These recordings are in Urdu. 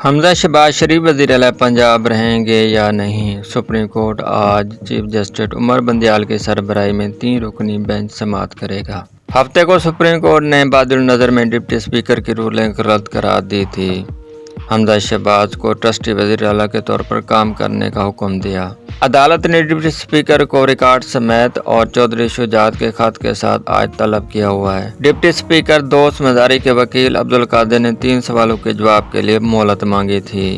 حمزہ شہباز شریف وزیر اعلیٰ پنجاب رہیں گے یا نہیں؟ سپریم کورٹ آج چیف جسٹس عمر بندیال کی سربراہی میں 3 رکنی بینچ سماعت کرے گا۔ ہفتے کو سپریم کورٹ نے بعد النظر میں ڈپٹی اسپیکر کی رولنگ رد قرار دی تھی۔ حمزہ شہباز کو ٹرسٹی وزیر اعلیٰ کے طور پر کام کرنے کا حکم دیا۔ عدالت نے ڈپٹی اسپیکر کو ریکارڈ سمیت اور چودھری شجاعت کے خط کے ساتھ آج طلب کیا ہوا ہے۔ ڈپٹی اسپیکر دوست مزاری کے وکیل عبدالقادر نے 3 سوالوں کے جواب کے لیے مہلت مانگی تھی۔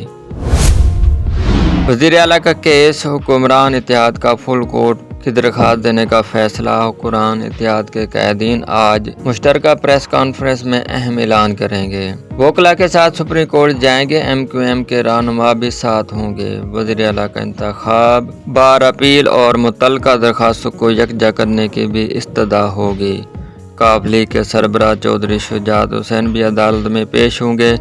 وزیر اعلیٰ کا کیس، حکمران اتحاد کا فل کورٹ کی درخواست دینے کا فیصلہ۔ حکمران اتحاد کے قائدین آج مشترکہ پریس کانفرنس میں اہم اعلان کریں گے۔ وکلاء کے ساتھ سپریم کورٹ جائیں گے۔ ایم کیو ایم کے رہنما بھی ساتھ ہوں گے۔ وزیر اعلیٰ کا انتخاب، بار اپیل اور متعلقہ درخواستوں کو یکجا کرنے کی بھی استدعا ہوگی۔ کاف لیگ کے سربراہ چودھری شجاعت حسین بھی عدالت میں پیش ہوں گے۔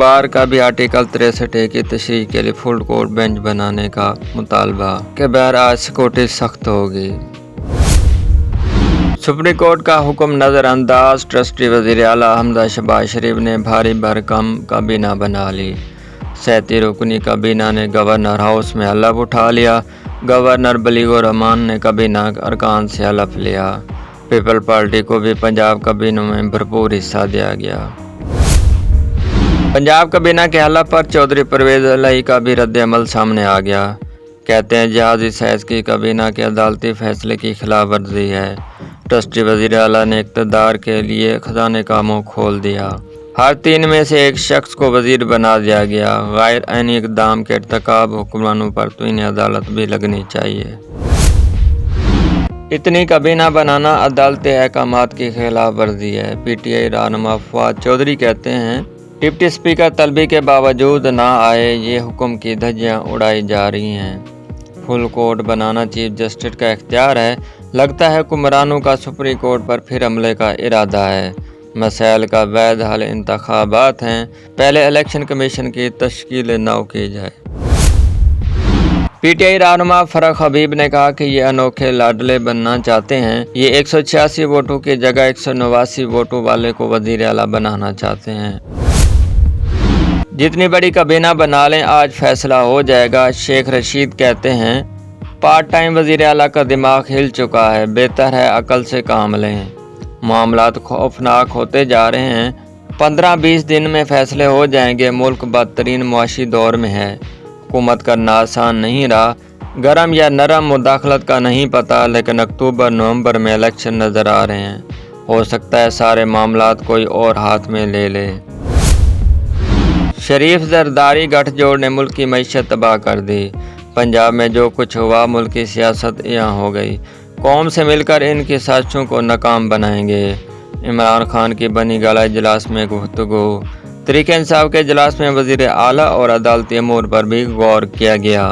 بار کا بھی آرٹیکل 63 کی تشریح کے لیے فل کورٹ بینچ بنانے کا مطالبہ کے بہر آج سیکورٹی سخت ہوگی۔ سپریم کورٹ کا حکم نظر انداز، ٹرسٹی وزیر اعلیٰ حمزہ شہباز شریف نے بھاری بھرکم کابینہ بنا لی۔ 37 رکنی کابینہ نے گورنر ہاؤس میں حلف اٹھا لیا۔ گورنر بلیغ الرحمان نے کابینہ ارکان سے حلف لیا۔ پیپل پارٹی کو بھی پنجاب کابینہ میں بھرپور حصہ دیا گیا۔ پنجاب کابینہ کے حلف پر چودھری پرویز الہی کا بھی رد عمل سامنے آ گیا۔ کہتے ہیں جہازی سائز کی کابینہ کے عدالتی فیصلے کی خلاف ورزی ہے۔ ٹرسٹی وزیر اعلیٰ نے اقتدار کے لیے خزانے کا منہ کھول دیا۔ ہر 3 میں سے ایک شخص کو وزیر بنا دیا گیا۔ غیر آئینی اقدام کے ارتکاب حکمرانوں پر توہین عدالت بھی لگنی چاہیے۔ اتنی کابینہ بنانا عدالتی احکامات کی خلاف ورزی ہے۔ پی ٹی آئی رہنما فواد چودھری کہتے ہیں ڈپٹی اسپیکر طلبی کے باوجود نہ آئے، یہ حکم کی دھجیاں اڑائی جا رہی ہیں۔ فل کورٹ بنانا چیف جسٹس کا اختیار ہے۔ لگتا ہے حکمرانوں کا سپریم کورٹ پر پھر حملے کا ارادہ ہے۔ مسائل کا وحید حل انتخابات ہیں۔ پہلے الیکشن کمیشن کی تشکیل نو کی جائے۔ پی ٹی آئی رہنما فرق حبیب نے کہا کہ یہ انوکھے لاڈلے بننا چاہتے ہیں۔ یہ 186 ووٹوں کی جگہ 189 ووٹوں والے کو وزیر اعلیٰ بنانا چاہتے ہیں۔ جتنی بڑی کابینہ بنا لیں، آج فیصلہ ہو جائے گا۔ شیخ رشید کہتے ہیں پارٹ ٹائم وزیر اعلیٰ کا دماغ ہل چکا ہے، بہتر ہے عقل سے کام لیں۔ معاملات خوفناک ہوتے جا رہے ہیں۔ 15-20 دن میں فیصلے ہو جائیں گے۔ ملک بدترین معاشی دور میں ہے۔ حکومت کرنا آسان نہیں رہا۔ گرم یا نرم مداخلت کا نہیں پتہ، لیکن اکتوبر نومبر میں الیکشن نظر آ رہے ہیں۔ ہو سکتا ہے سارے معاملات کوئی اور ہاتھ میں لے لے۔ شریف زرداری گٹھ جوڑ نے ملک کی معیشت تباہ کر دی۔ پنجاب میں جو کچھ ہوا، ملک کی سیاست یہاں ہو گئی۔ قوم سے مل کر ان کی سازشوں کو ناکام بنائیں گے۔ عمران خان کی بنی گالہ اجلاس میں گفتگو۔ تحریک انصاف کے اجلاس میں وزیر اعلیٰ اور عدالتی امور پر بھی غور کیا گیا۔